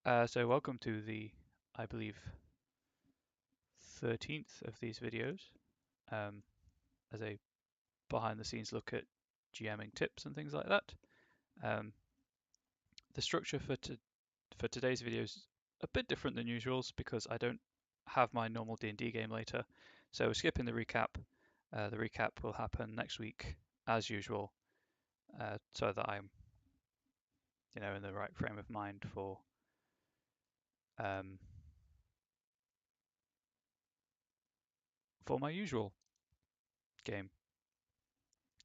So welcome to the, I believe, 13th of these videos, as a behind-the-scenes look at GMing tips and things like that. Um, the structure for today's video is a bit different than usual because I don't have my normal D&D game later, so we're skipping the recap. The recap will happen next week as usual, so that I'm, in the right frame of mind um, for my usual game.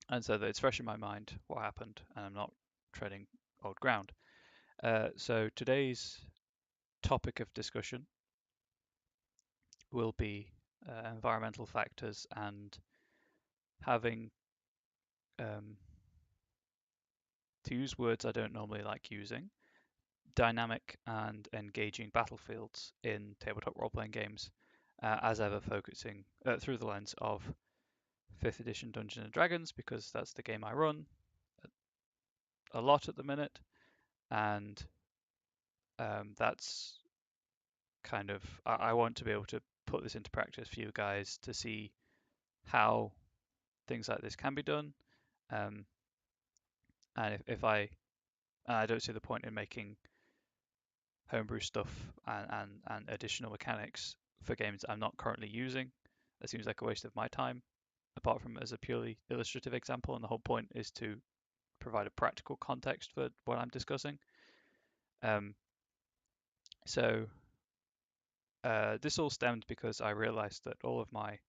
And so that it's fresh in my mind what happened and I'm not treading old ground. So today's topic of discussion will be environmental factors and having, to use words I don't normally like using, dynamic and engaging battlefields in tabletop role-playing games, as ever focusing through the lens of 5th edition Dungeons and Dragons, because that's the game I run a lot at the minute, and that's kind of, I want to be able to put this into practice for you guys to see how things like this can be done. And if I don't see the point in making homebrew stuff and additional mechanics for games I'm not currently using. That seems like a waste of my time, apart from as a purely illustrative example. And the whole point is to provide a practical context for what I'm discussing. So this all stemmed because I realized that all of my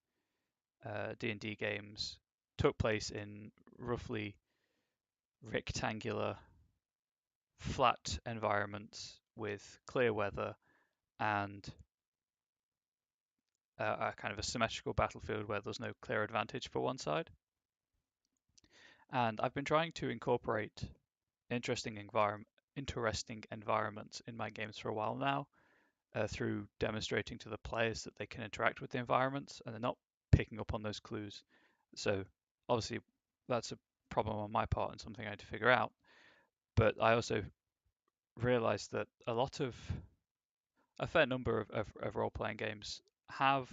D&D games took place in roughly rectangular, flat environments with clear weather and a kind of a symmetrical battlefield where there's no clear advantage for one side. And I've been trying to incorporate interesting environments in my games for a while now, through demonstrating to the players that they can interact with the environments and they're not picking up on those clues. So obviously that's a problem on my part and something I had to figure out. But I also realized that a fair number of role-playing games have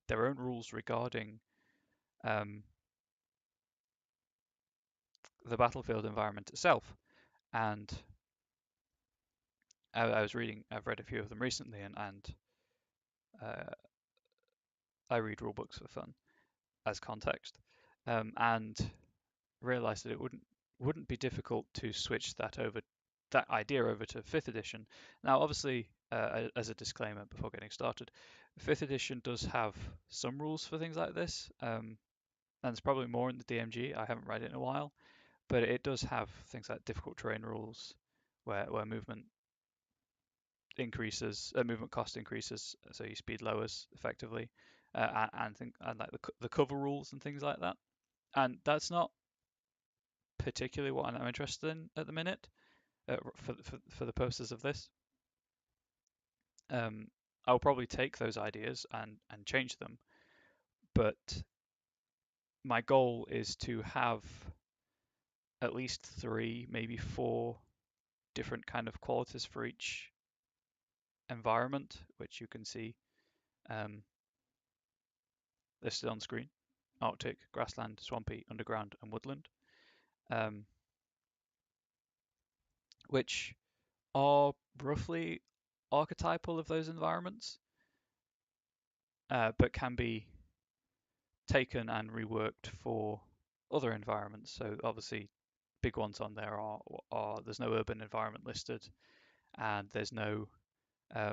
their own rules regarding the battlefield environment itself. And I've read a few of them recently, and uh, I read rulebooks for fun as context, and realized that it wouldn't be difficult to switch that idea over to 5th edition. Now, obviously, as a disclaimer before getting started, 5th edition does have some rules for things like this, and there's probably more in the DMG. I haven't read it in a while, but it does have things like difficult terrain rules, where movement movement cost increases, so your speed lowers effectively, and like the cover rules and things like that. And that's not particularly what I'm interested in at the minute, for the purposes of this. I'll probably take those ideas and change them, but my goal is to have at least 3, maybe 4 different kind of qualities for each environment, which you can see listed on screen: Arctic, grassland, swampy, underground, and woodland, which are roughly archetypal of those environments, but can be taken and reworked for other environments. So obviously, big ones on there are there's no urban environment listed, and there's no, I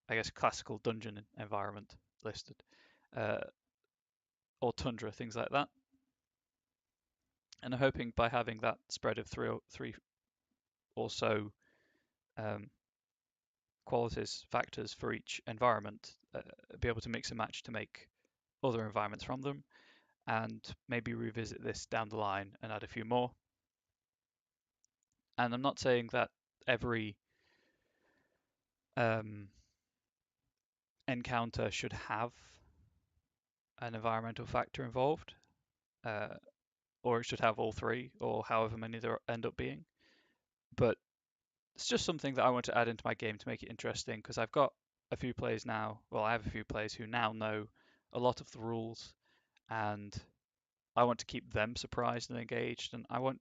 guess, classical dungeon environment listed, uh, or tundra, things like that. And I'm hoping by having that spread of three or so qualities, factors for each environment, be able to mix and match to make other environments from them, and maybe revisit this down the line and add a few more. And I'm not saying that every encounter should have an environmental factor involved, or it should have all 3, or however many there end up being. But it's just something that I want to add into my game to make it interesting because I've got a few players now. Well, I have a few players who now know a lot of the rules, and I want to keep them surprised and engaged. And I want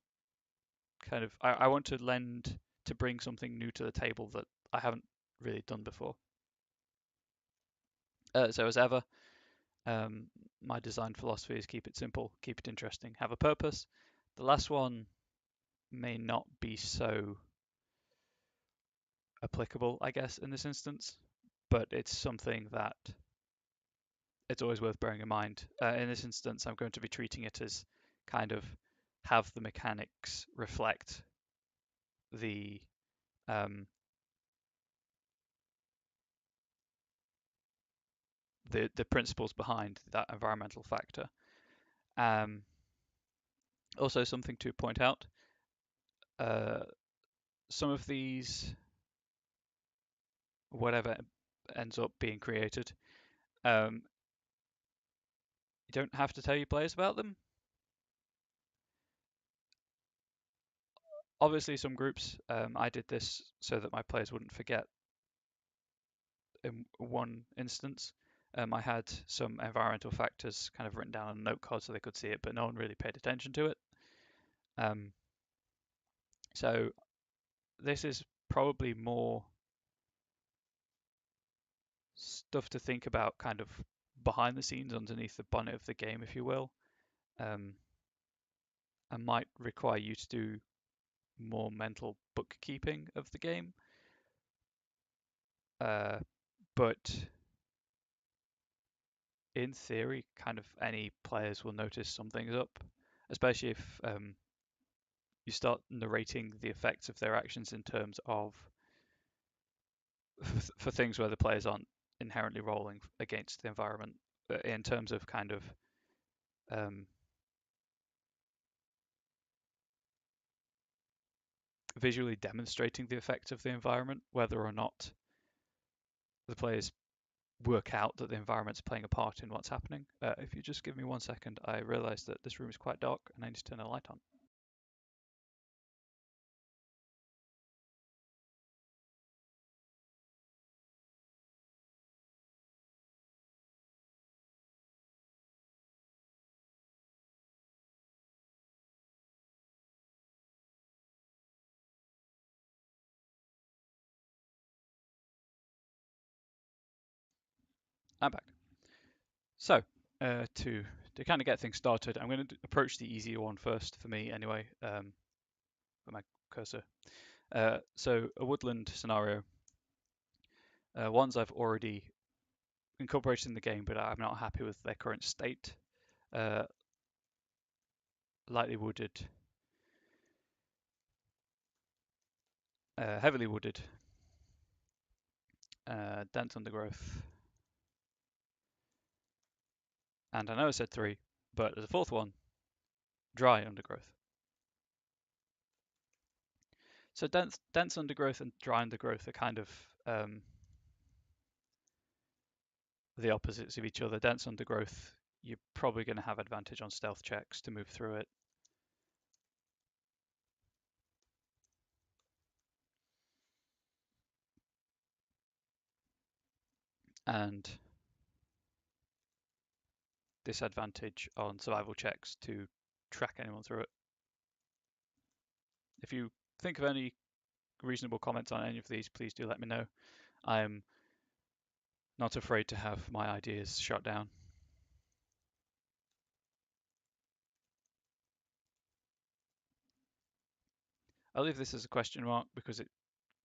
to bring something new to the table that I haven't really done before. So as ever, my design philosophy is keep it simple, keep it interesting, have a purpose. The last one may not be so applicable, I guess, in this instance, but it's something that it's always worth bearing in mind. In this instance, I'm going to be treating it as kind of have the mechanics reflect the um, the principles behind that environmental factor. Um, Also, something to point out: uh, some of these, whatever ends up being created, you don't have to tell your players about them. Obviously, some groups, I did this so that my players wouldn't forget. In one instance, I had some environmental factors kind of written down on a note card so they could see it, but no one really paid attention to it. Um, so this is probably more stuff to think about, kind of behind the scenes, underneath the bonnet of the game, if you will. Um, and might require you to do more mental bookkeeping of the game. But in theory, kind of any players will notice something's up, especially if you start narrating the effects of their actions in terms of for things where the players aren't inherently rolling against the environment, in terms of kind of um, visually demonstrating the effects of the environment, whether or not the players work out that the environment's playing a part in what's happening. If you just give me 1 second, I realise that this room is quite dark and I need to turn a light on. I'm back. So, to kind of get things started, I'm going to approach the easier one first for me anyway, with my cursor. So a woodland scenario, ones I've already incorporated in the game, but I'm not happy with their current state. Lightly wooded, heavily wooded, dense undergrowth, and I know I said 3, but as a 4th one, dry undergrowth. So dense undergrowth and dry undergrowth are kind of the opposites of each other. Dense undergrowth, you're probably going to have advantage on stealth checks to move through it. And disadvantage on survival checks to track anyone through it. If you think of any reasonable comments on any of these, please do let me know. I'm not afraid to have my ideas shot down. I'll leave this as a question mark because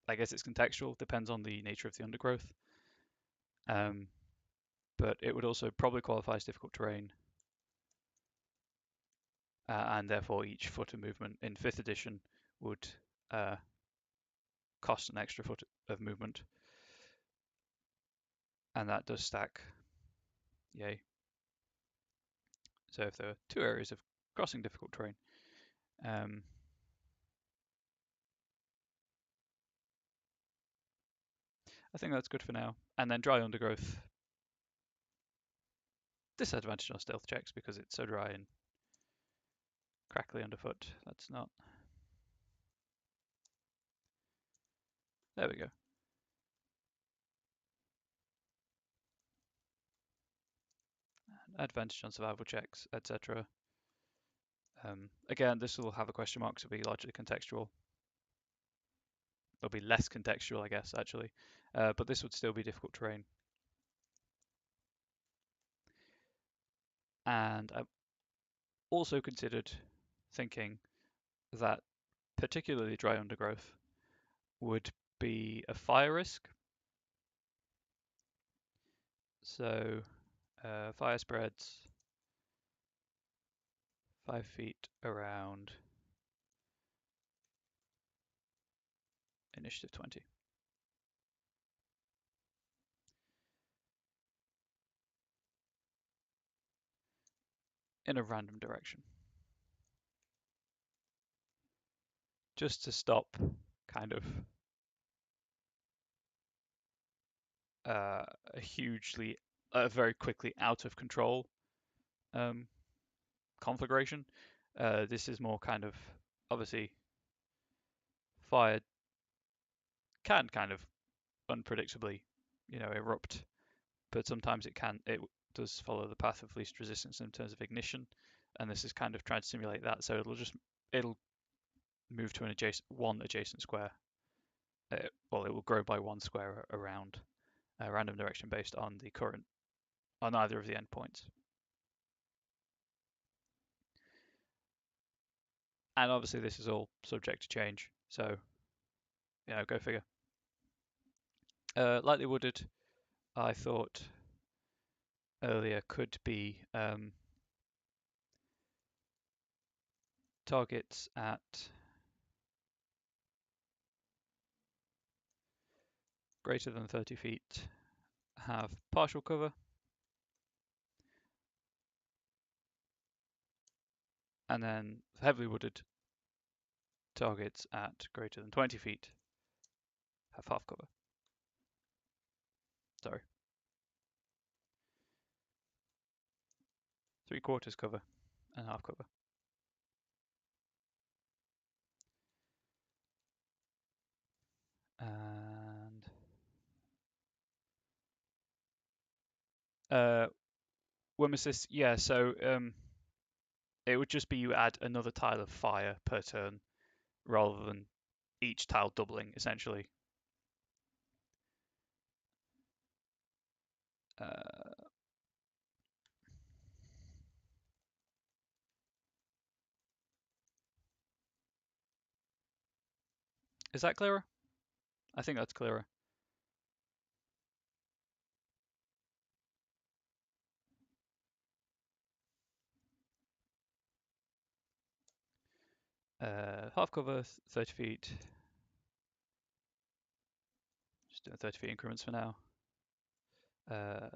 I guess it's contextual, depends on the nature of the undergrowth. But it would also probably qualify as difficult terrain, and therefore each foot of movement in 5th edition would cost an extra foot of movement, and that does stack. Yay. So if there are 2 areas of crossing difficult terrain, I think that's good for now. And then dry undergrowth, disadvantage on stealth checks because it's so dry and crackly underfoot. That's not. There we go. Advantage on survival checks, etc. Again, this will have a question mark, so it'll be largely contextual. It'll be less contextual, I guess, actually. But this would still be difficult terrain. And I've also considered thinking that particularly dry undergrowth would be a fire risk. So fire spreads 5 feet around initiative 20. In a random direction. Just to stop kind of a very quickly out of control conflagration. This is more kind of, obviously, fire can kind of unpredictably, erupt, but sometimes it does follow the path of least resistance in terms of ignition, and this is kind of trying to simulate that. So it'll move to one adjacent square. It will grow by 1 square around a random direction based on the current on either of the endpoints. And obviously this is all subject to change, so go figure. Lightly wooded, I thought earlier, could be targets at greater than 30 feet have partial cover, and then heavily wooded targets at greater than 20 feet have half cover. Sorry. 3/4 cover and half cover. And Wormesis, yeah, so it would just be you add another tile of fire per turn rather than each tile doubling, essentially. Is that clearer? I think that's clearer. Half cover, 30 feet. Just doing 30 feet increments for now. Have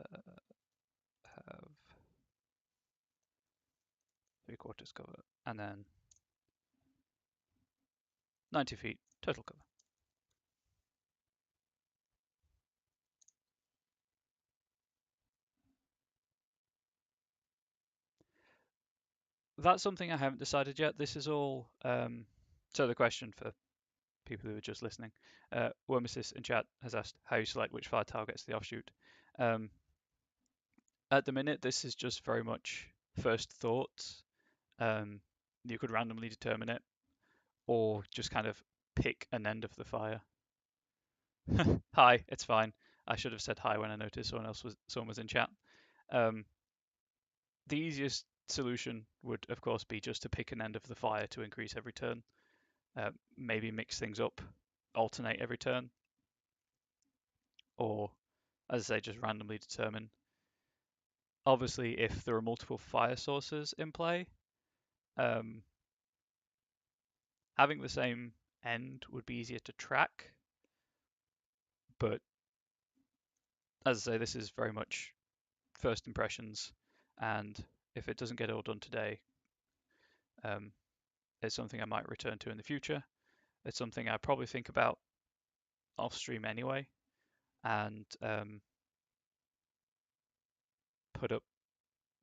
3/4 cover, and then 90 feet total cover. That's something I haven't decided yet. This is all. So the question for people who are just listening, Wormesis in chat has asked how you select which fire tile gets the offshoot. At the minute, this is just very much first thoughts. You could randomly determine it, or just kind of pick an end of the fire. Hi, it's fine. I should have said hi when I noticed someone was in chat. The easiest solution would, of course, be just to pick an end of the fire to increase every turn. Maybe mix things up, alternate every turn, or, as I say, just randomly determine. Obviously, if there are multiple fire sources in play, having the same end would be easier to track. But as I say, this is very much first impressions, and if it doesn't get all done today, it's something I might return to in the future. It's something I probably think about off stream anyway, and put up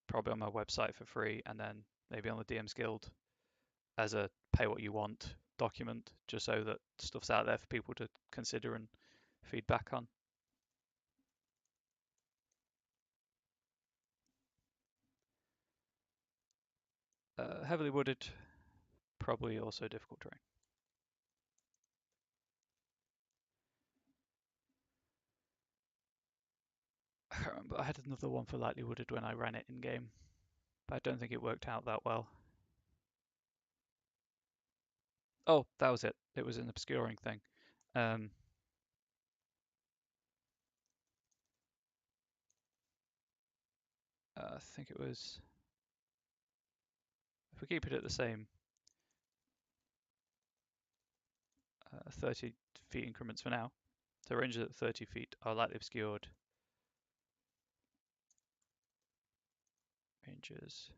probably on my website for free, and then maybe on the DMs Guild as a pay what you want document, just so that stuff's out there for people to consider and feedback on. Heavily wooded, probably also difficult terrain. I can't remember. I had another one for lightly wooded when I ran it in game, but I don't think it worked out that well. Oh, that was it. It was an obscuring thing. I think it was, if we keep it at the same 30 feet increments for now, so ranges at 30 feet are lightly obscured. Ranges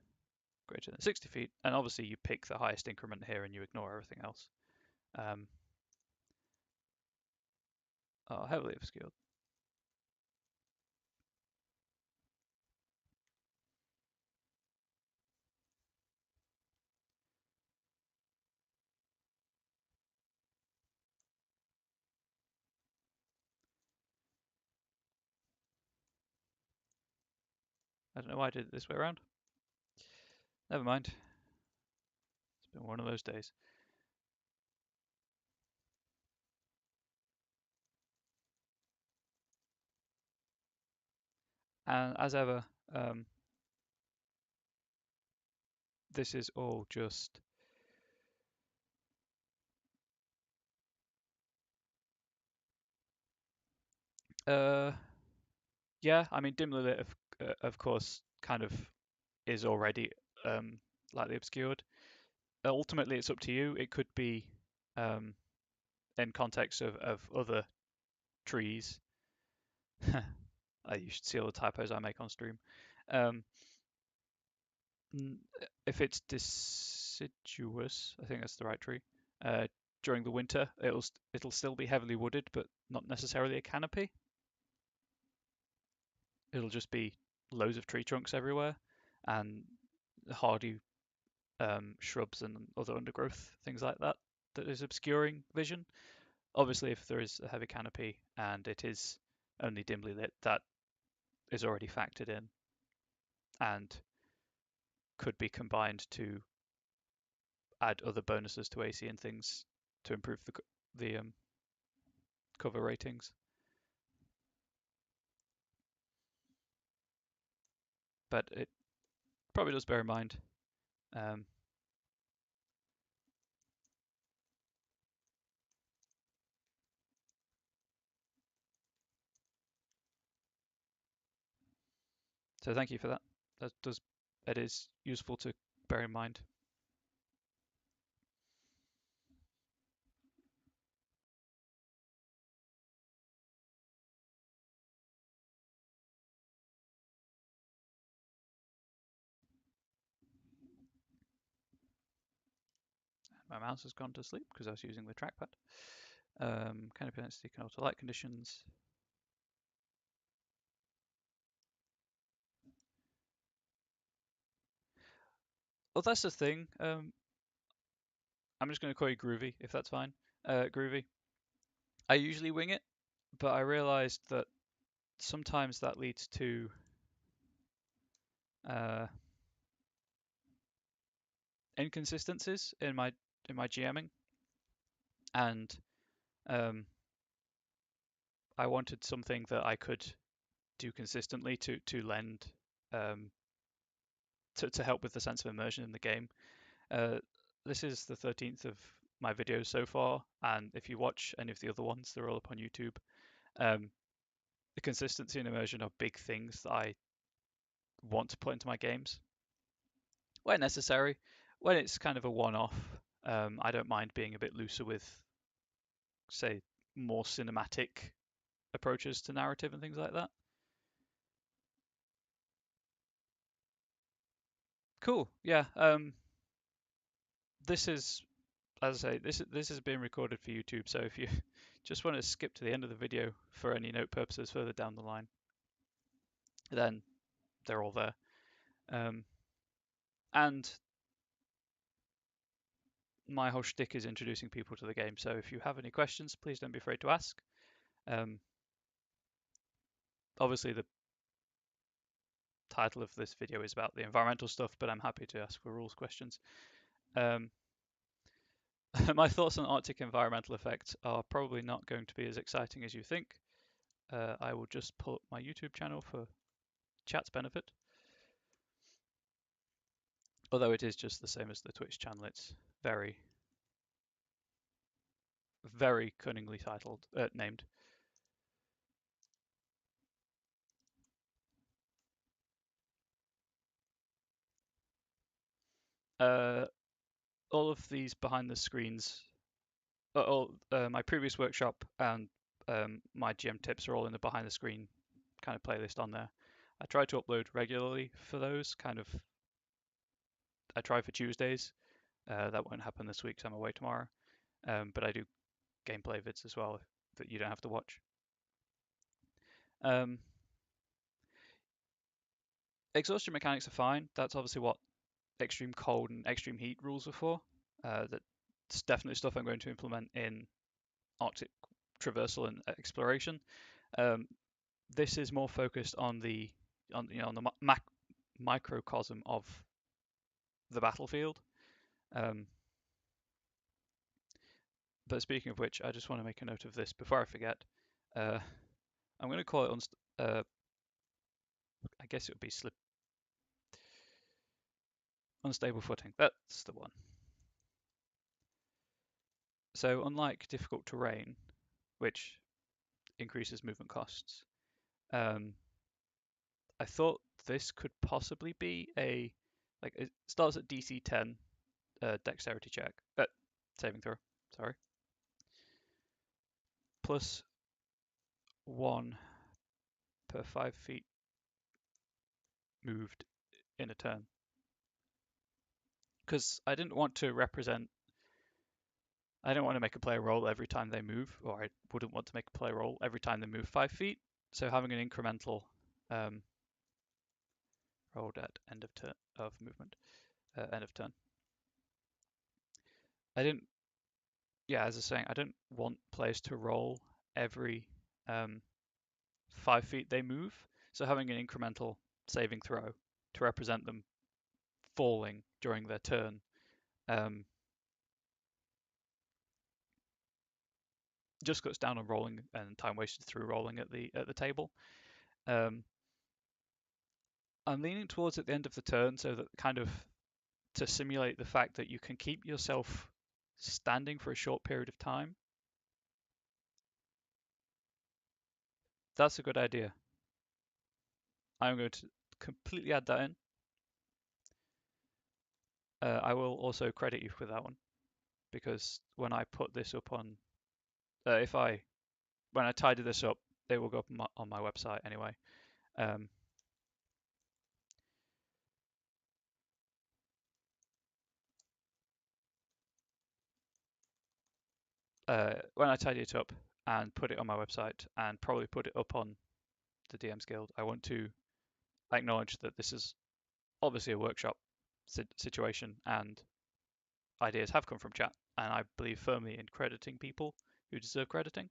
greater than 60 feet, and obviously you pick the highest increment here and you ignore everything else. Are heavily obscured. I don't know why I did it this way around. Never mind. It's been one of those days. And as ever, this is all just yeah, I mean dimly lit of course kind of is already lightly obscured. Ultimately it's up to you. It could be in context of other trees. You should see all the typos I make on stream. Um, if it's deciduous, I think that's the right tree. During the winter, it'll still be heavily wooded, but not necessarily a canopy. It'll just be loads of tree trunks everywhere, and hardy shrubs and other undergrowth, things like that, that is obscuring vision. Obviously, if there is a heavy canopy and it is only dimly lit, that is already factored in and could be combined to add other bonuses to AC and things to improve the cover ratings. But it probably does bear in mind. So thank you for that. It is useful to bear in mind. My mouse has gone to sleep because I was using the trackpad. Canopy density can alter light conditions. Well, that's the thing. I'm just going to call you Groovy, if that's fine. Groovy. I usually wing it, but I realized that sometimes that leads to inconsistencies in my GMing, and I wanted something that I could do consistently to lend to help with the sense of immersion in the game. This is the 13th of my videos so far, and if you watch any of the other ones, they're all up on YouTube. The consistency and immersion are big things that I want to put into my games where necessary. When it's kind of a one-off, I don't mind being a bit looser with, say, more cinematic approaches to narrative and things like that. Cool. Yeah. This is, as I say, this is being recorded for YouTube. So if you just want to skip to the end of the video for any note purposes further down the line, then they're all there. And my whole shtick is introducing people to the game. So if you have any questions, please don't be afraid to ask. Obviously, the title of this video is about the environmental stuff, but I'm happy to ask for rules questions. My thoughts on Arctic environmental effects are probably not going to be as exciting as you think. I will just pull up my YouTube channel for chat's benefit. Although it is just the same as the Twitch channel, it's very, very cunningly titled, named. All of these behind the screens, my previous workshop and my GM tips are all in the behind the screen kind of playlist on there. I try to upload regularly for those. I try for Tuesdays. That won't happen this week, so I'm away tomorrow. But I do gameplay vids as well that you don't have to watch. Exhaustion mechanics are fine. That's obviously what extreme cold and extreme heat rules are for. That's definitely stuff I'm going to implement in Arctic traversal and exploration. This is more focused on the microcosm of the battlefield. But speaking of which, I just want to make a note of this before I forget. I'm going to call it I guess it would be unstable footing. That's the one. So unlike difficult terrain, which increases movement costs, I thought this could possibly be it starts at DC 10 dexterity check, saving throw, sorry, plus 1 per 5 feet moved in a turn. Because I didn't want to make a player roll every time they move, or I wouldn't want to make a player roll every time they move 5 feet. So having an incremental rolled at end of movement, end of turn. As I was saying, I don't want players to roll every 5 feet they move. So having an incremental saving throw to represent them falling during their turn just cuts down on rolling and time wasted through rolling at the table. I'm leaning towards at the end of the turn so that kind of to simulate the fact that you can keep yourself standing for a short period of time. That's a good idea. I'm going to completely add that in. I will also credit you for that one, because when I put this up on, when I tidy this up, they will go up on my website anyway. When I tidy it up and put it on my website and probably put it up on the DM's Guild, I want to acknowledge that this is obviously a workshop situation and ideas have come from chat, and I believe firmly in crediting people who deserve crediting.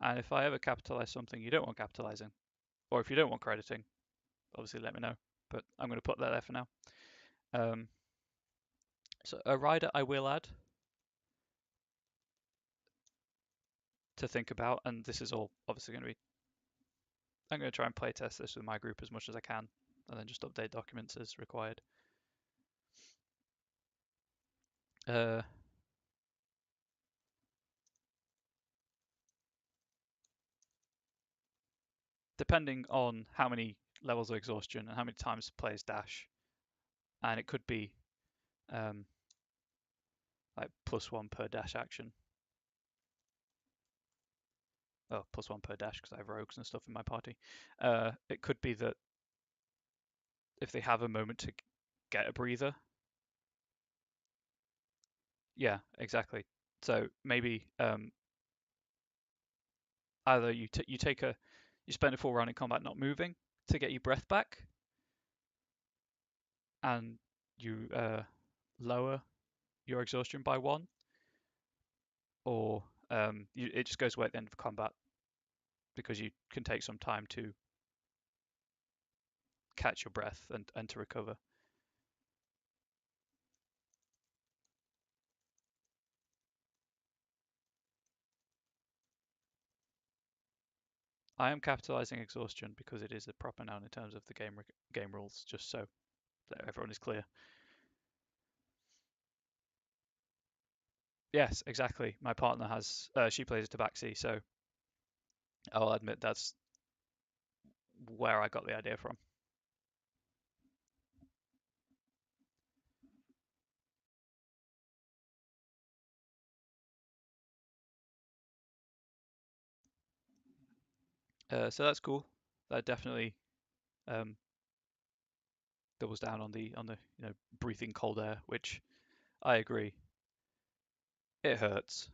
And if I ever capitalize something you don't want capitalizing, or if you don't want crediting, obviously let me know. But I'm going to put that there for now. So a rider I will add to think about, and this is all obviously going to be, I'm going to try and play test this with my group as much as I can, and then just update documents as required. Depending on how many levels of exhaustion and how many times players dash, and it could be like +1 per dash action. Oh, +1 per dash because I have rogues and stuff in my party. It could be that if they have a moment to get a breather, Yeah, exactly. So maybe either you spend a full round in combat not moving to get your breath back, and you lower your exhaustion by one, or it just goes away at the end of combat because you can take some time to catch your breath and to recover. I am capitalizing exhaustion because it is a proper noun in terms of the game rules, just so that everyone is clear. Yes, exactly. My partner has she plays a tabaxi, so I'll admit that's where I got the idea from. So that's cool. That definitely um, doubles down on the breathing cold air, which I agree. It hurts.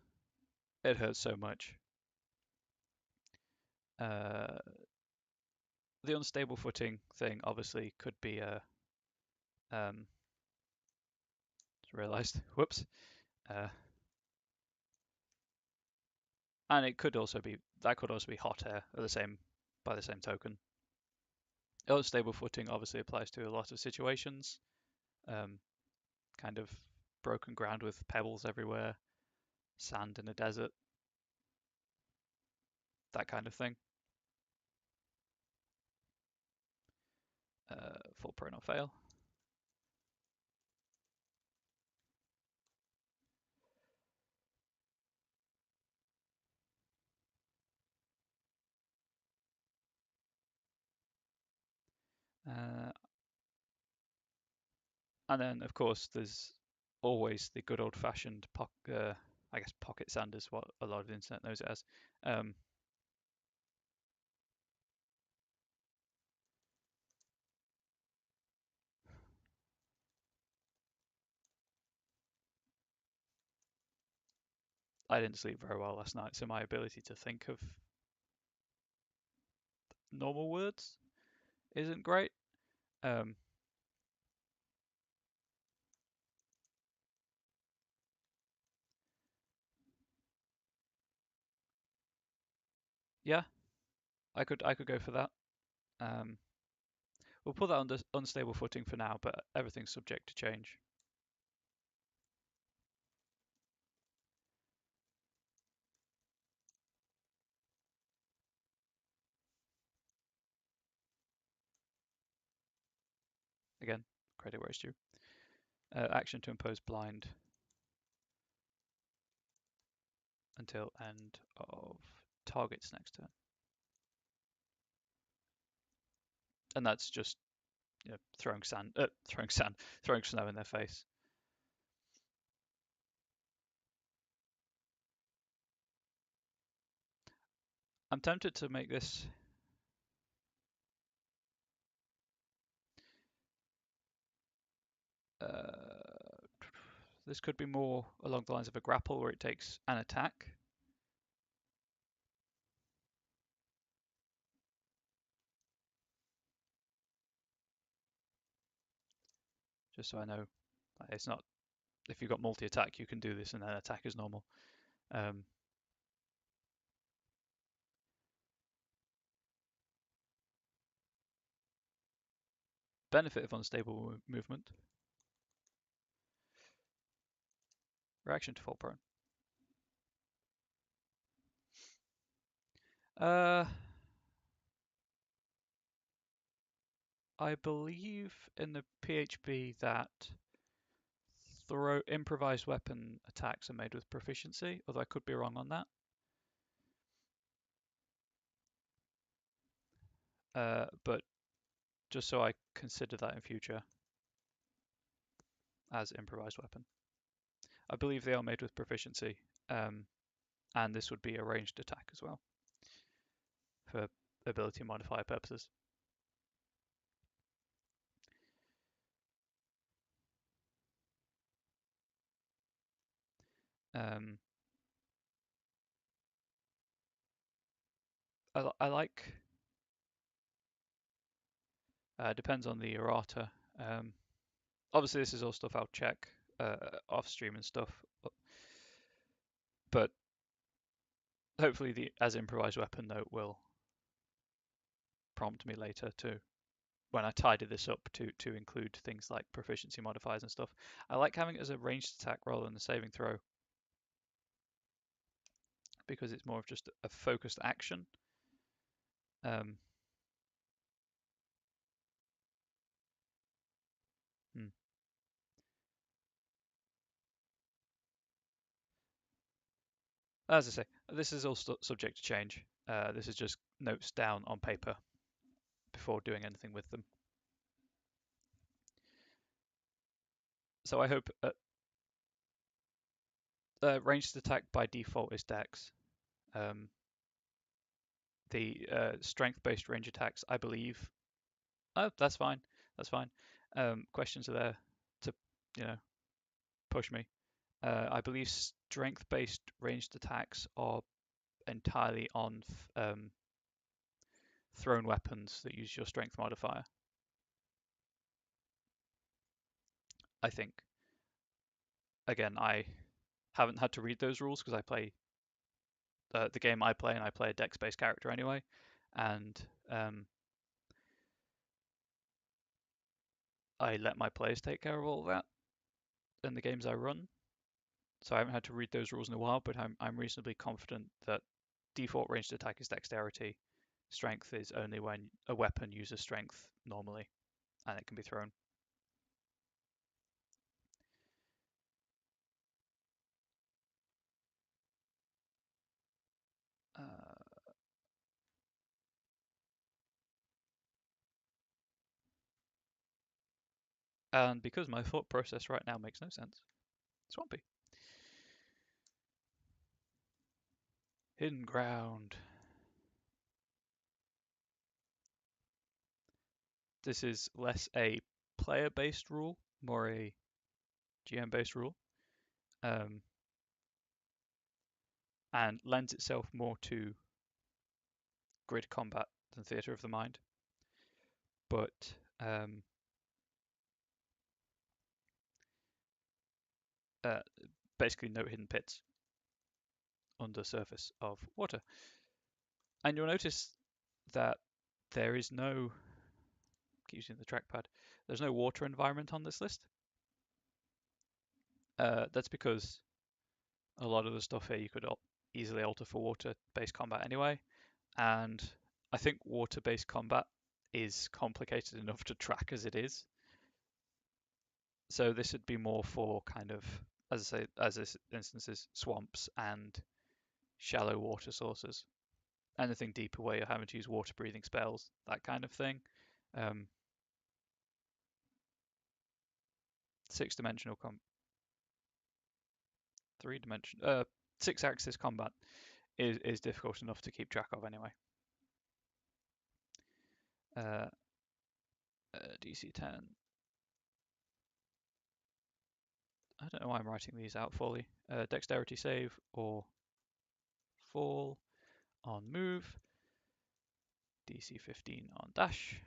It hurts so much. Uh, the unstable footing thing obviously could be a just realised. Whoops. Uh, and it could also be hot air at the same by the same token. Unstable footing obviously applies to a lot of situations. Um, kind of broken ground with pebbles everywhere, sand in a desert, that kind of thing. Full prone or fail. Uh, and then, of course, there's always the good old-fashioned I guess pocket sand is what a lot of the internet knows it as. Um, I didn't sleep very well last night, so my ability to think of normal words isn't great. Um, yeah, I could go for that. Um, we'll put that on the unstable footing for now, but everything's subject to change. Again, credit where it's due. Action to impose blind until end of target's next turn. And that's just throwing snow in their face. I'm tempted to make this this could be more along the lines of a grapple where it takes an attack. Just so I know, it's not if you've got multi-attack, you can do this and then attack as normal. Um, benefit of unstable movement. Reaction to fall prone. Uh, I believe in the PHB that throw improvised weapon attacks are made with proficiency, although I could be wrong on that. But just so I consider that in future as improvised weapon. I believe they are made with proficiency, and this would be a ranged attack as well for ability modifier purposes. Um, I like. Depends on the errata. Obviously, this is all stuff I'll check off stream and stuff, but hopefully the as improvised weapon note will prompt me later to when I tidy this up to include things like proficiency modifiers and stuff. I like having it as a ranged attack rather than a saving throw because it's more of just a focused action. Um, hmm. As I say, this is all subject to change. This is just notes down on paper before doing anything with them. So I hope ranged attack by default is Dex. Um, the strength-based range attacks, I believe. Oh, that's fine. That's fine. Questions are there to, you know, push me. I believe strength-based ranged attacks are entirely on thrown weapons that use your strength modifier. I think. Again, I haven't had to read those rules because I play the game I play, and I play a dex-based character anyway, and I let my players take care of all of that in the games I run. So I haven't had to read those rules in a while, but I'm reasonably confident that default ranged attack is dexterity. Strength is only when a weapon uses strength normally, and it can be thrown. And because my thought process right now makes no sense, Swampy. Hidden ground. This is less a player-based rule, more a GM-based rule, and lends itself more to grid combat than theatre of the mind. But basically no hidden pits under the surface of water. And you'll notice that there is no, keep using the trackpad, there's no water environment on this list. That's because a lot of the stuff here you could easily alter for water-based combat anyway. And I think water-based combat is complicated enough to track as it is. So this would be more for kind of, as I say, as this instance is swamps and shallow water sources. Anything deeper where you're having to use water breathing spells, that kind of thing. Six-dimensional six-axis combat is difficult enough to keep track of anyway. DC 10. I don't know why I'm writing these out fully. Dexterity save or fall on move. DC 15 on dash.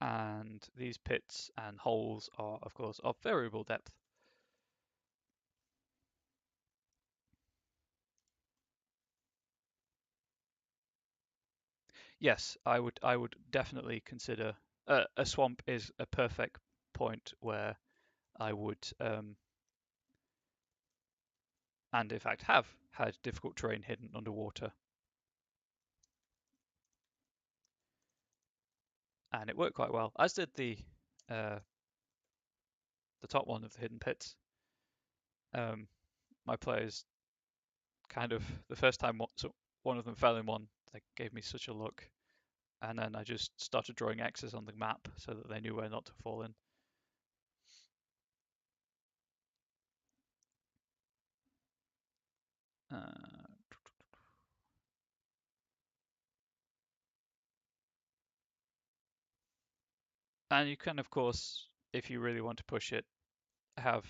And these pits and holes are, of course, of variable depth. Yes, I would definitely consider a swamp is a perfect point where I would, and in fact have had difficult terrain hidden underwater. And it worked quite well, as did the top one of the hidden pits. My players kind of, the first time one of them fell in one, they gave me such a look. And then I just started drawing X's on the map so that they knew where not to fall in. And you can, of course, if you really want to push it, have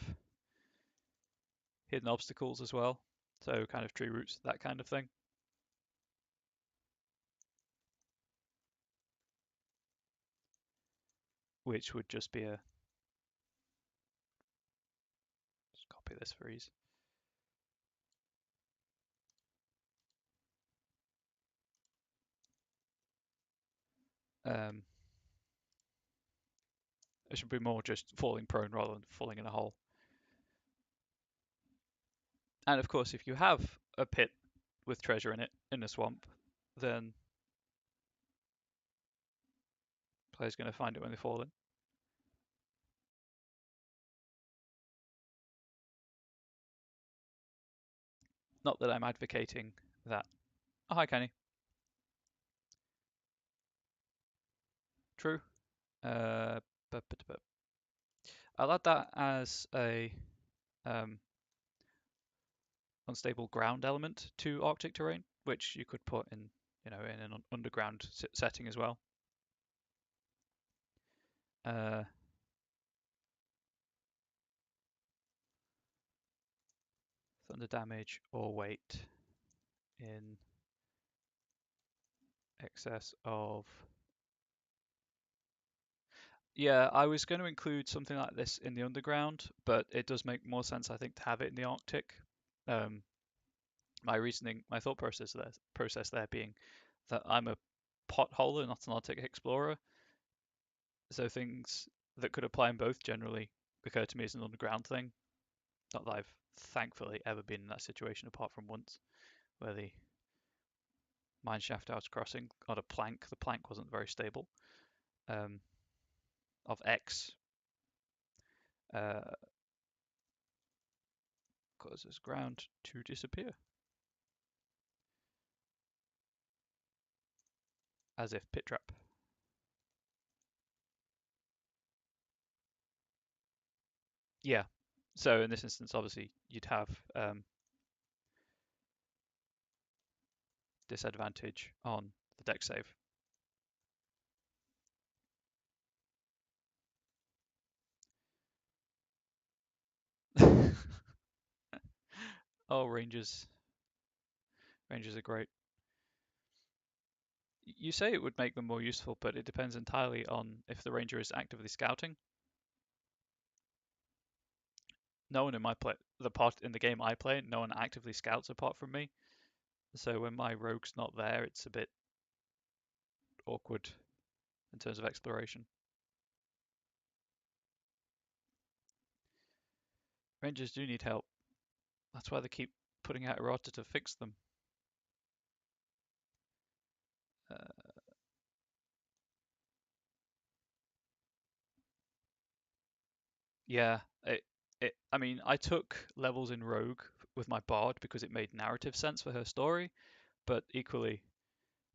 hidden obstacles as well. So kind of tree roots, that kind of thing. Which would just be a, just copy this for ease. It should be more just falling prone rather than falling in a hole. And of course, if you have a pit with treasure in it in a swamp, then the player's going to find it when they fall in. Not that I'm advocating that. Oh, hi, Kenny. True. Uh, I'll add that as a unstable ground element to Arctic terrain, which you could put in, in an underground setting as well. Thunder damage or weight in excess of. Yeah, I was going to include something like this in the underground, but it does make more sense, I think, to have it in the Arctic. My reasoning, my thought process there being that I'm a potholer, not an Arctic explorer, so things that could apply in both generally occur to me as an underground thing. Not that I've thankfully ever been in that situation apart from once, where the mine shaft I was crossing on a plank, the plank wasn't very stable, of X, causes ground to disappear. As if pit trap. Yeah. So in this instance, obviously, you'd have disadvantage on the deck save. Oh, Rangers. Rangers are great. You say it would make them more useful, but it depends entirely on if the Ranger is actively scouting. No one in my play, the part in the game I play, no one actively scouts apart from me. So when my rogue's not there, it's a bit awkward in terms of exploration. Rangers do need help. That's why they keep putting out errata to fix them. Yeah, I mean, I took levels in Rogue with my Bard because it made narrative sense for her story, but equally,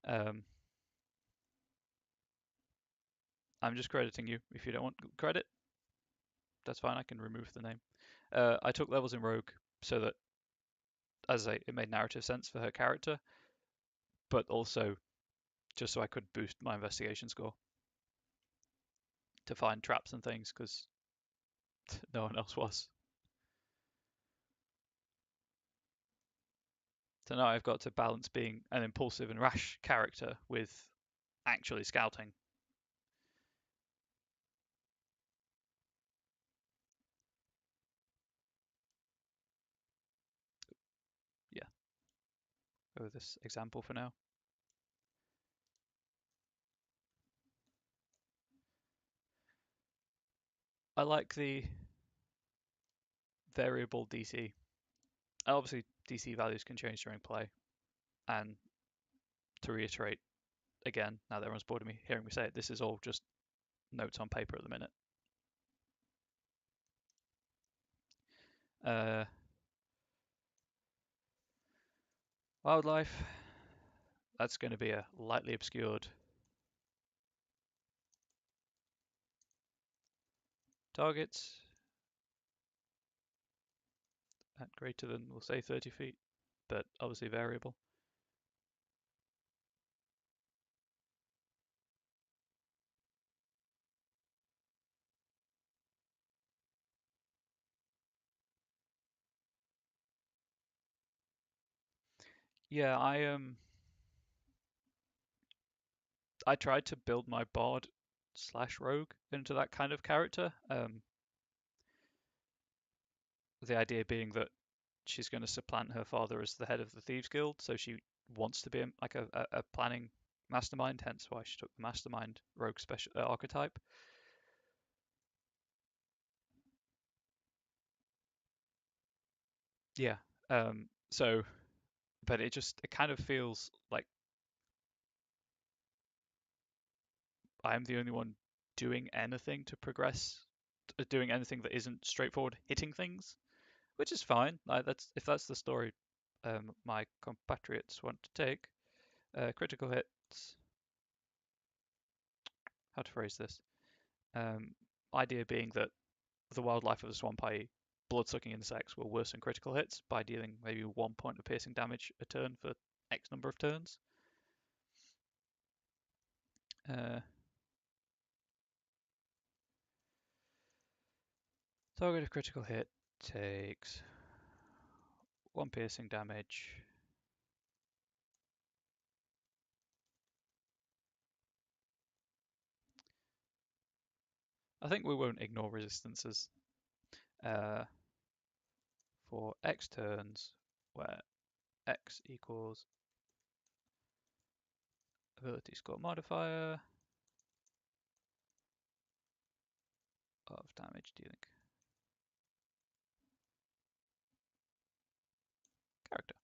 um, I'm just crediting you. If you don't want credit, that's fine. I can remove the name. I took levels in Rogue so that, as I say, it made narrative sense for her character, but also just so I could boost my investigation score to find traps and things because no one else was. So now I've got to balance being an impulsive and rash character with actually scouting. Yeah, go with this example for now. I like the variable DC. Obviously, DC values can change during play. And to reiterate again, now that everyone's bored of me hearing me say it, this is all just notes on paper at the minute. Wildlife, that's going to be a lightly obscured targets at greater than, we'll say 30 feet, but obviously variable. Yeah, I tried to build my bard slash rogue into that kind of character. The idea being that she's going to supplant her father as the head of the Thieves Guild, so she wants to be like a planning mastermind, hence why she took the mastermind rogue special archetype. Yeah. So, but it kind of feels like I'm the only one doing anything to progress, doing anything that isn't straightforward hitting things, which is fine. Like that's if that's the story my compatriots want to take. Critical hits. How to phrase this? Um, Idea being that the wildlife of the swamp, i.e., blood-sucking insects, will worsen critical hits by dealing maybe 1 point of piercing damage a turn for X number of turns. Target of critical hit takes 1 piercing damage. I think we won't ignore resistances for X turns, where X equals ability score modifier of damage dealing character.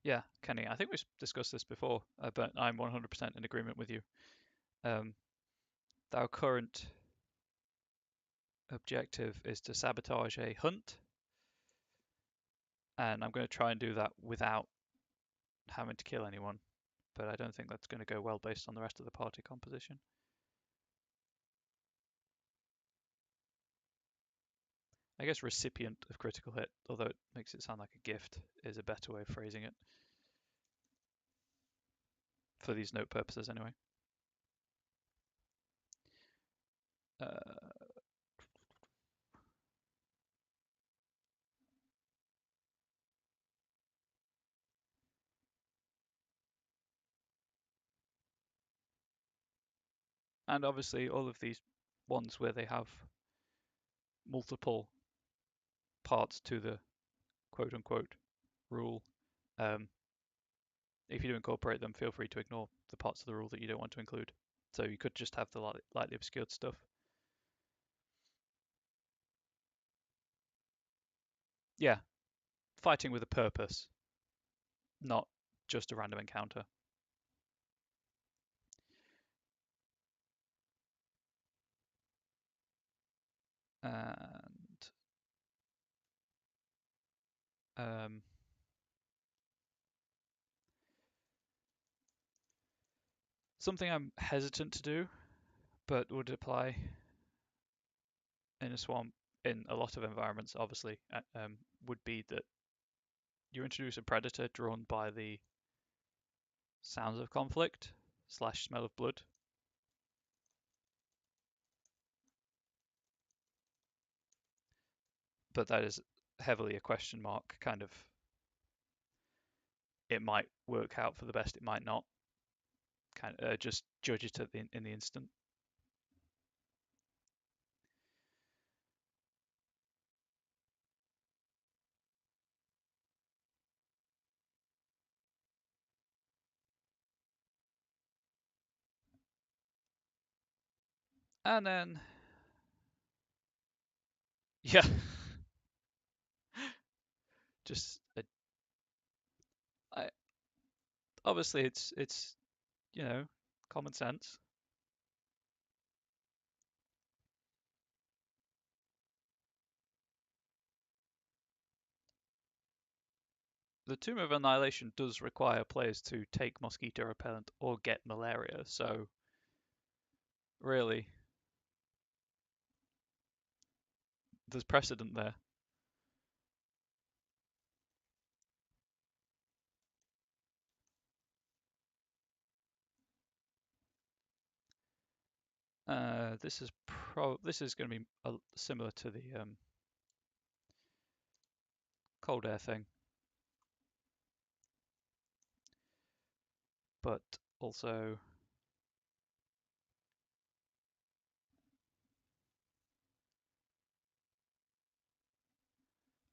Yeah, Kenny, I think we've discussed this before, but I'm 100% in agreement with you. Um, our current objective is to sabotage a hunt, and I'm going to try and do that without having to kill anyone, but I don't think that's going to go well based on the rest of the party composition. I guess recipient of critical hit, although it makes it sound like a gift, is a better way of phrasing it. For these note purposes, anyway. Uh, and obviously, all of these ones where they have multiple parts to the quote unquote rule, um, if you do incorporate them, feel free to ignore the parts of the rule that you don't want to include. So you could just have the lightly obscured stuff. Yeah, fighting with a purpose, not just a random encounter. And um, something I'm hesitant to do, but would apply in a swamp in a lot of environments, obviously, would be that you introduce a predator drawn by the sounds of conflict slash smell of blood. But that is heavily a question mark, kind of. It might work out for the best, it might not. Kind of just judge it in the instant. And then, yeah, just I, obviously it's common sense. The Tomb of Annihilation does require players to take mosquito repellent or get malaria, so really, there's precedent there. This is going to be similar to the cold air thing, but also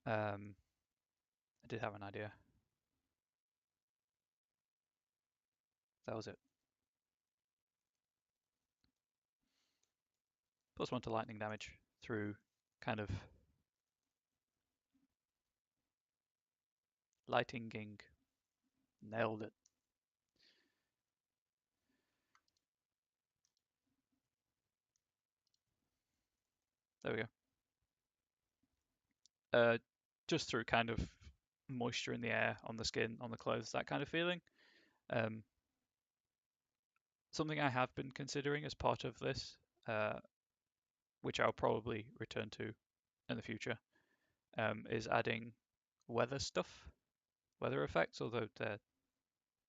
I did have an idea. That was it. +1 to lightning damage through kind of lightning. Nailed it. There we go. Just through kind of moisture in the air, on the skin, on the clothes, that kind of feeling. Something I have been considering as part of this, which I'll probably return to in the future, is adding weather stuff, weather effects, although they're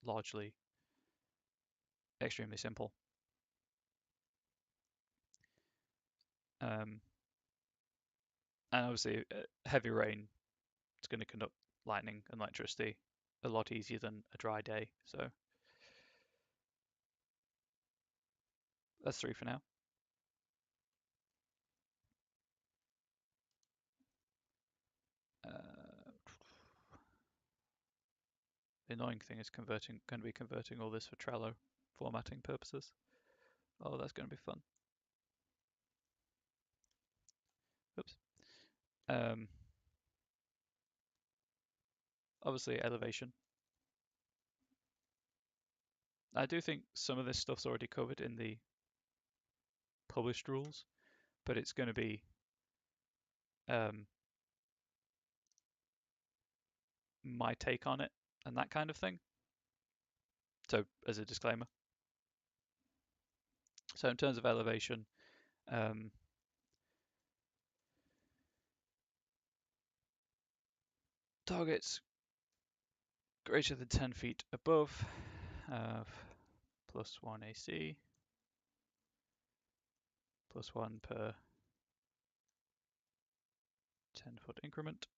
largely extremely simple. And obviously, heavy rain is going to conduct lightning and electricity a lot easier than a dry day. So that's 3 for now. The annoying thing is going to be converting all this for Trello formatting purposes. Oh, that's going to be fun. Oops. Obviously, elevation. I do think some of this stuff's already covered in the published rules, but it's going to be my take on it and that kind of thing. So, as a disclaimer. So, in terms of elevation, targets greater than 10 feet above have +1 AC, +1 per 10-foot increment.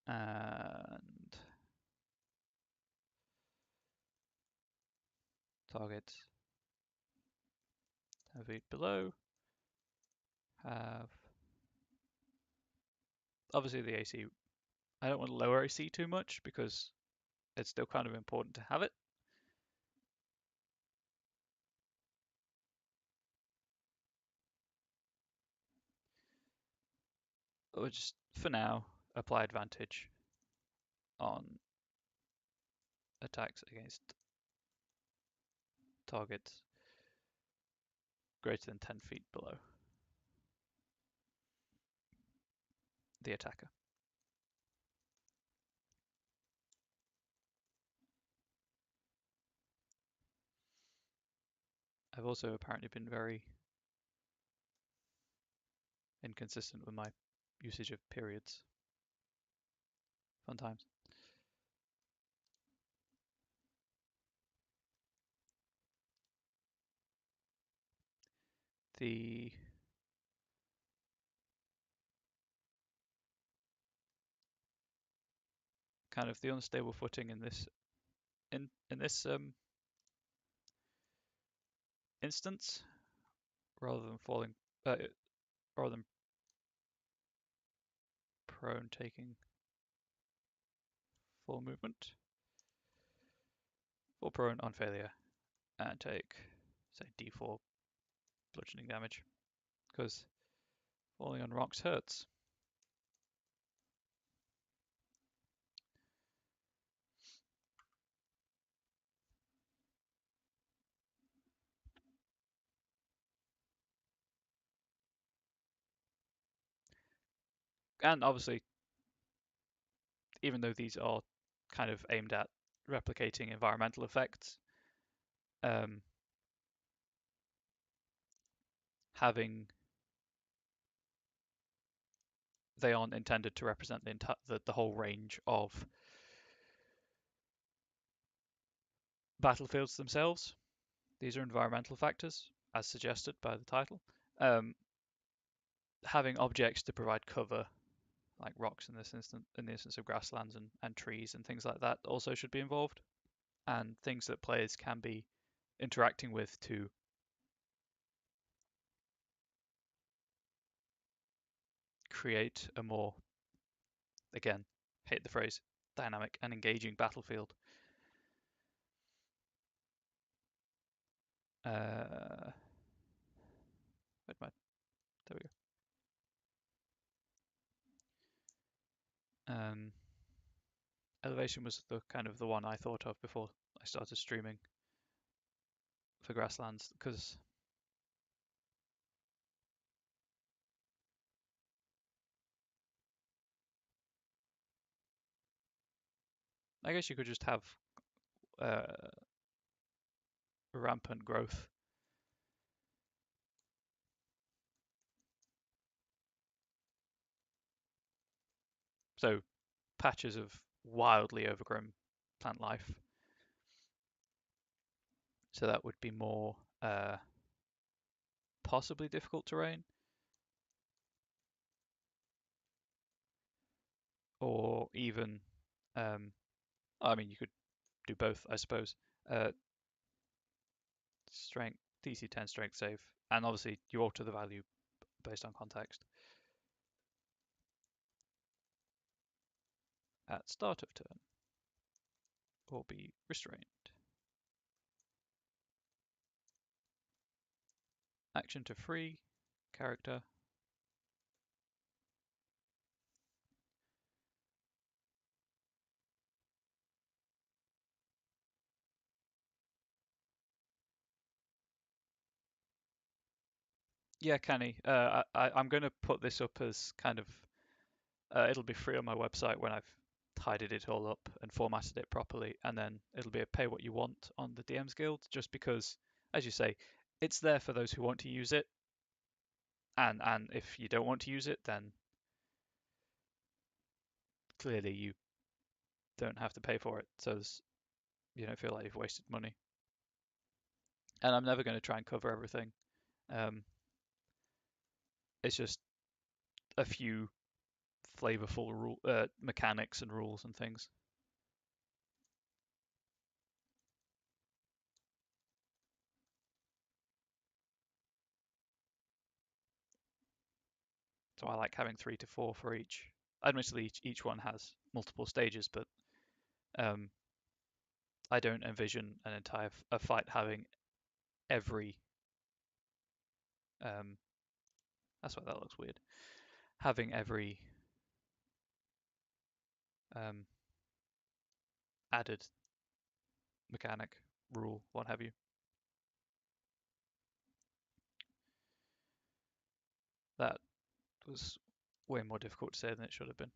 And targets 10 feet below have obviously the AC. I don't want to lower AC too much because it's still kind of important to have it. Or just for now apply advantage on attacks against targets greater than 10 feet below the attacker. I've also apparently been very inconsistent with my usage of periods. Fun times. The kind of the unstable footing in this instance, rather than falling, rather than prone taking full movement, fall prone on failure, and take say D4 bludgeoning damage, because falling on rocks hurts. And obviously, even though these are kind of aimed at replicating environmental effects, they aren't intended to represent the whole range of battlefields themselves. These are environmental factors, as suggested by the title. Um, Having objects to provide cover, like rocks in this instance, in the instance of grasslands and trees and things like that, also should be involved, and things that players can be interacting with to create a more, again, hate the phrase, dynamic and engaging battlefield. Where'd my, there we go. Elevation was the kind of the one I thought of before I started streaming for grasslands, because I guess you could just have uh, rampant growth. So patches of wildly overgrown plant life. So that would be more possibly difficult terrain, or even, I mean, you could do both, I suppose. Uh, Strength, DC 10 strength save, and obviously you alter the value based on context. At start of turn, or be restrained. Action to free character. Yeah, Canny. I'm going to put this up as kind of, it'll be free on my website when I've tidied it all up and formatted it properly, and then it'll be a pay what you want on the DM's Guild, just because, as you say, it's there for those who want to use it, and if you don't want to use it, then clearly you don't have to pay for it, so you don't feel like you've wasted money. And I'm never going to try and cover everything. It's just a few flavorful mechanics and rules and things. So I like having 3 to 4 for each. Admittedly, each one has multiple stages, but um, I don't envision an entire a fight having every. Um, that's why that looks weird. Having every um, added mechanic, rule, what have you. That was way more difficult to say than it should have been.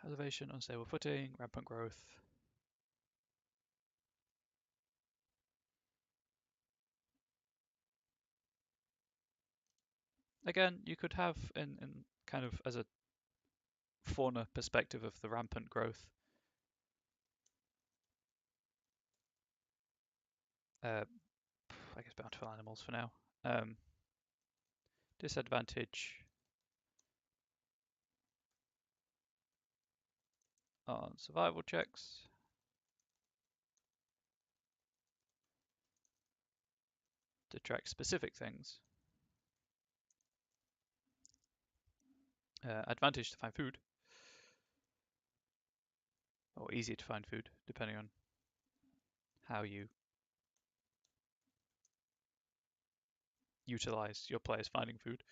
Elevation, unstable footing, rampant growth. Again, you could have in kind of as a fauna perspective of the rampant growth. I guess bountiful animals for now. Disadvantage on survival checks. To track specific things. Advantage to find food. Or easy to find food, depending on how you utilize your players finding food.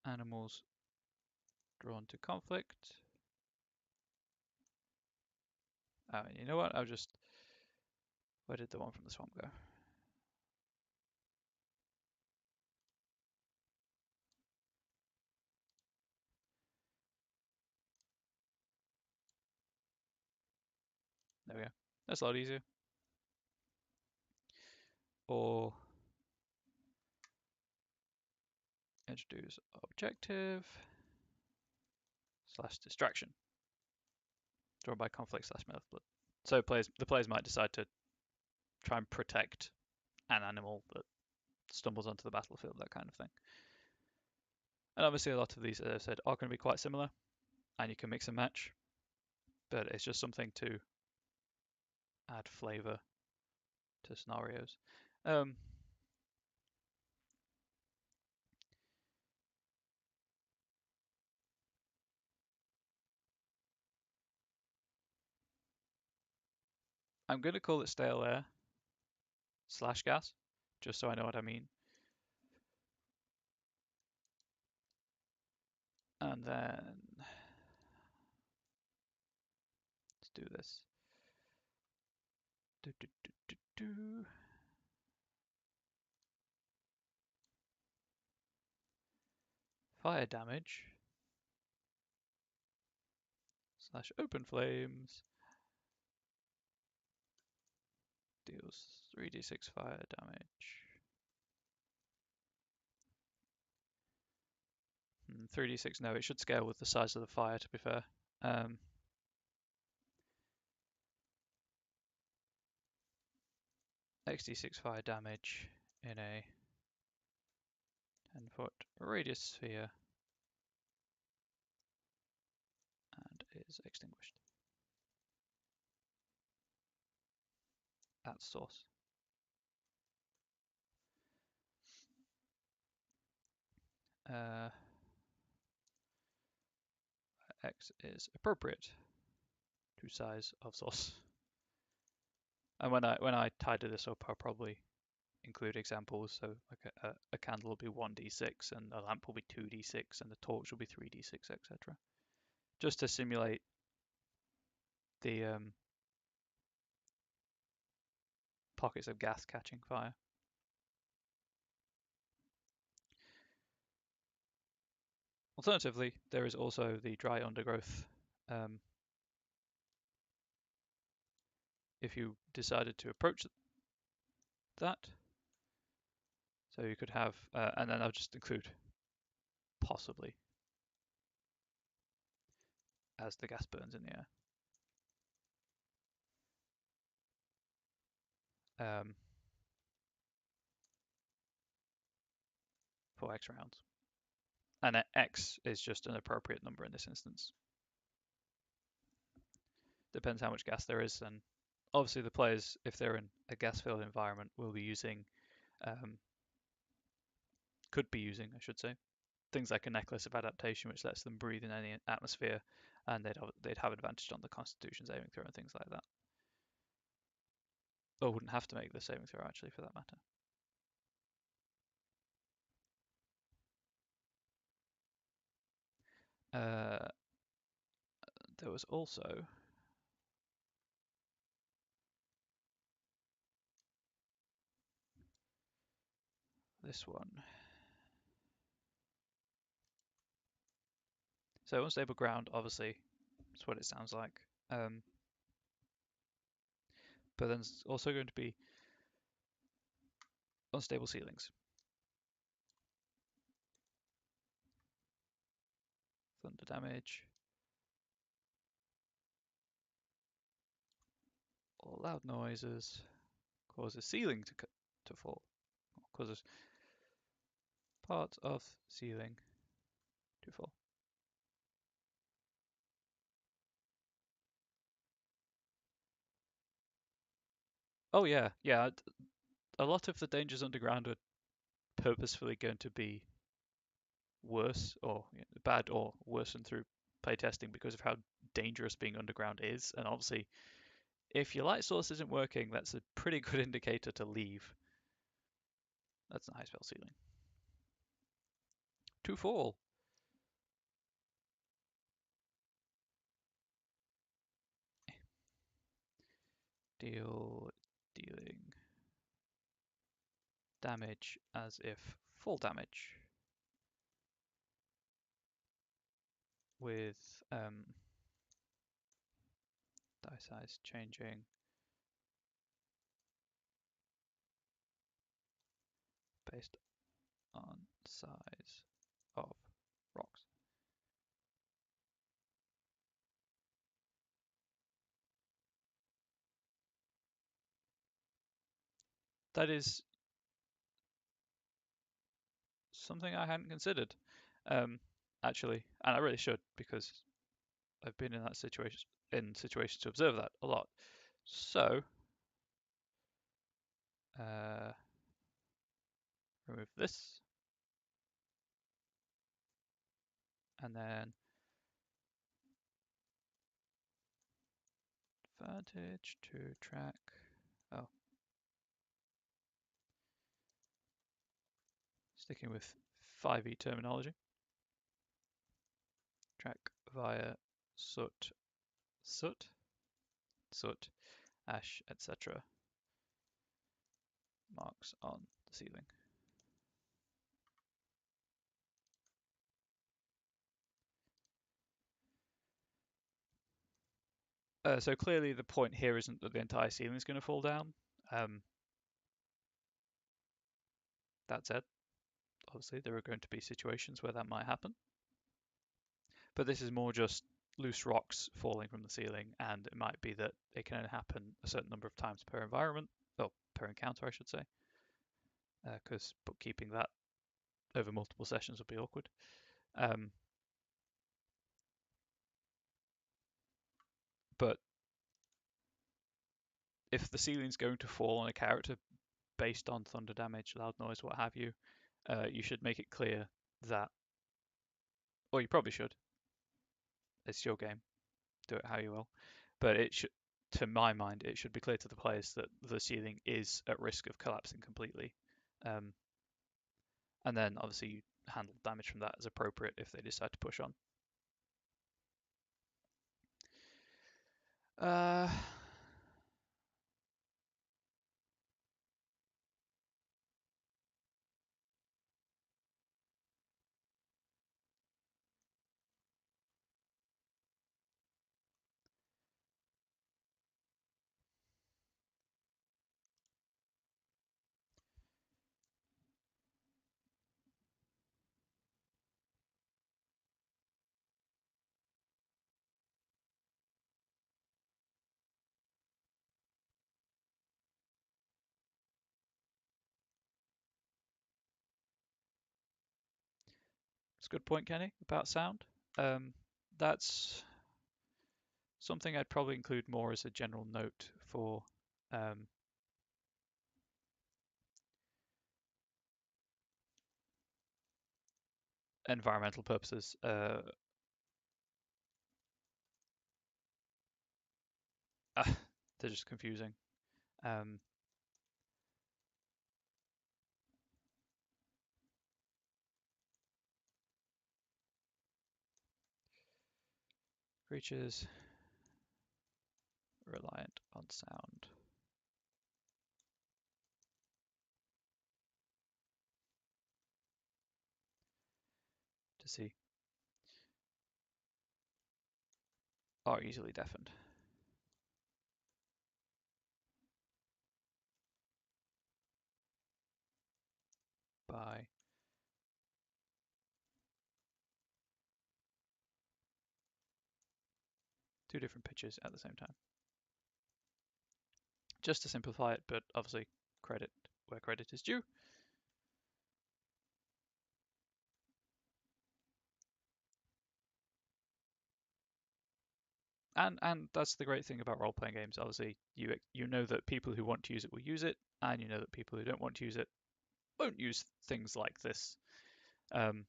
Animals drawn to conflict. You know what? Where did the one from the swamp go? There we go. That's a lot easier. Or introduce objective / distraction drawn by conflict / blood. So the players might decide to try and protect an animal that stumbles onto the battlefield, that kind of thing. And obviously a lot of these, as I said, are going to be quite similar, and you can mix and match, but it's just something to add flavor to scenarios. I'm going to call it stale air / gas, just so I know what I mean. And then let's do this. Fire damage / open flames deals 3d6 fire damage. 3d6, no, it should scale with the size of the fire, to be fair. XD6 fire damage in a 10-foot radius sphere and is extinguished at source. X is appropriate to size of source. And when I tidy this up, I'll probably include examples. So like a candle will be 1d6, and a lamp will be 2d6, and the torch will be 3d6, etc. Just to simulate the pockets of gas catching fire. Alternatively, there is also the dry undergrowth. If you decided to approach that, so you could have, and then I'll just include possibly as the gas burns in the air for X rounds. And X is just an appropriate number in this instance. Depends how much gas there is, and obviously the players, if they're in a gas-filled environment, will be using, could be using, I should say, things like a necklace of adaptation, which lets them breathe in any atmosphere, and they'd have advantage on the Constitution saving throw and things like that. Or wouldn't have to make the saving throw, actually, for that matter. There was also this one. So unstable ground, obviously, that's what it sounds like. But then it's also going to be unstable ceilings. Thunder damage. Or loud noises cause a ceiling to fall. Or causes parts of ceiling to fall. Oh yeah, yeah. A lot of the dangers underground are purposefully going to be worse or bad or worsened through playtesting because of how dangerous being underground is. And obviously, if your light source isn't working, that's a pretty good indicator to leave. That's a high spell ceiling. To fall. Dealing damage as if full damage with die size changing based on size of rocks. That is something I hadn't considered, um, actually, and I really should because I've been in that situations to observe that a lot. So, uh, remove this, and then advantage to track. Oh, sticking with 5e terminology. Track via soot, soot, soot, ash, etc. Marks on the ceiling. So clearly the point here isn't that the entire ceiling is going to fall down. That said, obviously there are going to be situations where that might happen. But this is more just loose rocks falling from the ceiling, and it might be that it can only happen a certain number of times per environment, or per encounter, I should say, because bookkeeping that over multiple sessions would be awkward. But if the ceiling's going to fall on a character based on thunder damage, loud noise, what have you, you should make it clear that, or you probably should. It's your game, do it how you will. But it should, to my mind, it should be clear to the players that the ceiling is at risk of collapsing completely. And then obviously you handle damage from that as appropriate if they decide to push on. It's a good point, Kenny, about sound. That's something I'd probably include more as a general note for environmental purposes. They're just confusing. Creatures reliant on sound. To see are easily deafened. By two different pitches at the same time. Just to simplify it, but obviously credit where credit is due. And that's the great thing about role-playing games. Obviously, you know that people who want to use it will use it, and you know that people who don't want to use it won't use things like this. And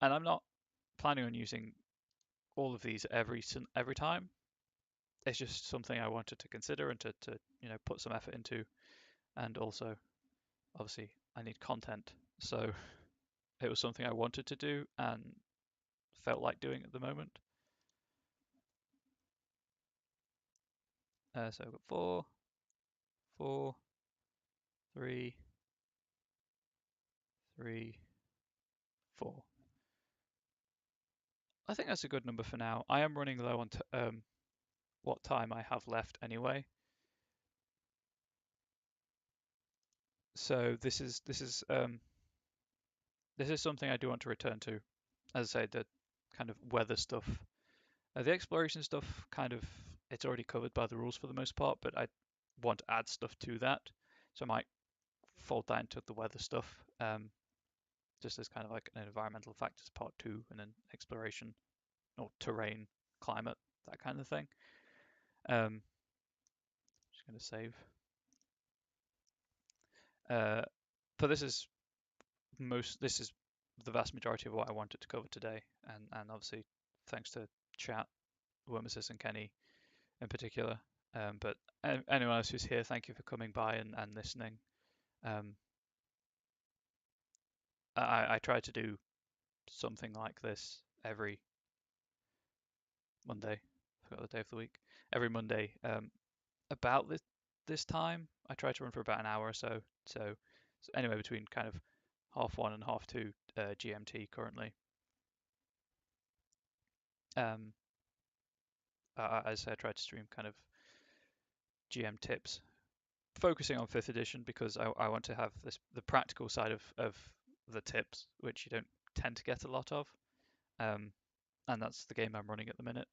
I'm not planning on using all of these every time. It's just something I wanted to consider and to put some effort into, and also obviously I need content, so it was something I wanted to do and felt like doing at the moment. So I've got 4, 4, 3, 3, 4. I think that's a good number for now. I am running low on what time I have left anyway. So this is this is something I do want to return to. As I say, the kind of weather stuff, the exploration stuff, kind of it's already covered by the rules for the most part, but I want to add stuff to that, so I might fold that into the weather stuff, just as kind of like an environmental factors part 2, and then exploration or terrain, climate, that kind of thing. Just going to save. But this is the vast majority of what I wanted to cover today, and obviously thanks to chat, Wormesis and Kenny in particular. But anyone else who's here, thank you for coming by and listening. I try to do something like this every Monday. I forgot the day of the week. Every Monday, about this time. I try to run for about an hour or so. So anyway, between kind of 1:30 and 2:30 GMT currently. As I say, I try to stream kind of GM tips, focusing on 5th edition because I want to have the practical side of the tips, which you don't tend to get a lot of. And that's the game I'm running at the minute.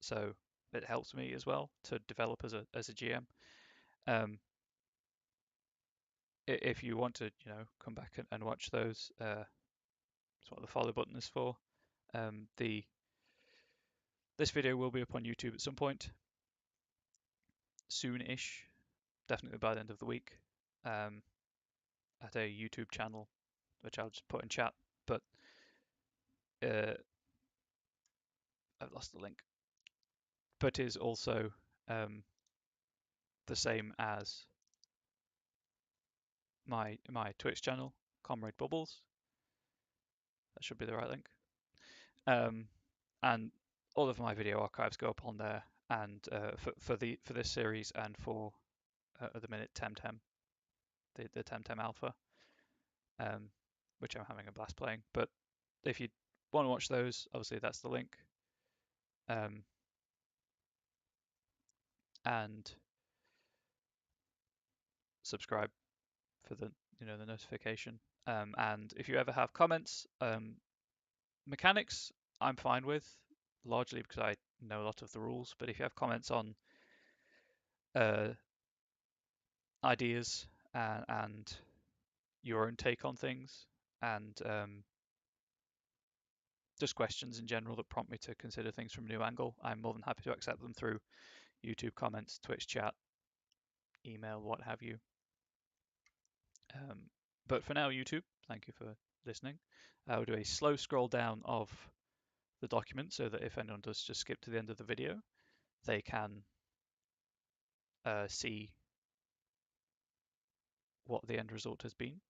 So it helps me as well to develop as a GM. If you want to, come back and watch those, that's what the follow button is for. This video will be up on YouTube at some point, soon-ish, definitely by the end of the week, at a YouTube channel, which I'll just put in chat. But I've lost the link. But is also the same as my Twitch channel, Comrade Bubbles. That should be the right link. And all of my video archives go up on there. And for this series and for at the minute Temtem, the Temtem Alpha, which I'm having a blast playing. But if you want to watch those, obviously that's the link. And subscribe for the the notification. And if you ever have comments, mechanics I'm fine with, largely because I know a lot of the rules. But if you have comments on ideas and your own take on things, and just questions in general that prompt me to consider things from a new angle, I'm more than happy to accept them through YouTube comments, Twitch chat, email, what have you. But for now, YouTube, thank you for listening. I'll do a slow scroll down of the document so that if anyone does just skip to the end of the video, they can see what the end result has been.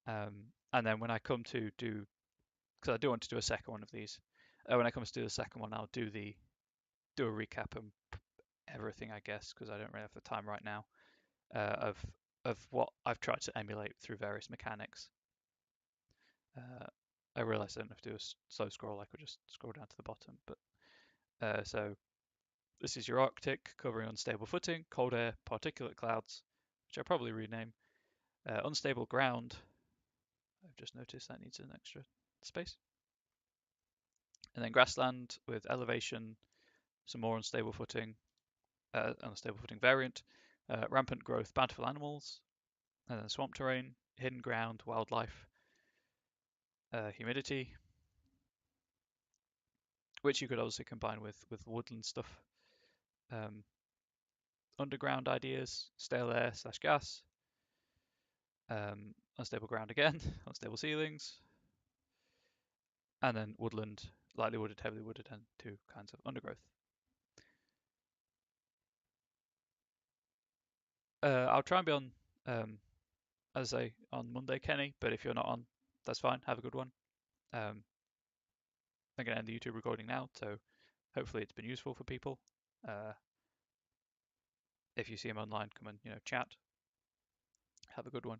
And then when I come to do, because I do want to do a second one of these, when I come to do the second one, I'll do a recap and everything, I guess, because I don't really have the time right now, of what I've tried to emulate through various mechanics. I realize I don't have to do a slow scroll, I could just scroll down to the bottom. But so this is your Arctic, covering unstable footing, cold air, particulate clouds, which I'll probably rename. Unstable ground, I've just noticed that needs an extra space. And then grassland with elevation, some more unstable footing variant, rampant growth, bountiful animals, and then swamp terrain, hidden ground, wildlife, humidity, which you could obviously combine with woodland stuff. Underground ideas, stale air / gas, unstable ground again, unstable ceilings, and then woodland, lightly wooded, heavily wooded, and 2 kinds of undergrowth. I'll try and be on, as I say, on Monday, Kenny, but if you're not on, that's fine. Have a good one. I'm going to end the YouTube recording now, so hopefully it's been useful for people. If you see him online, come and chat. Have a good one.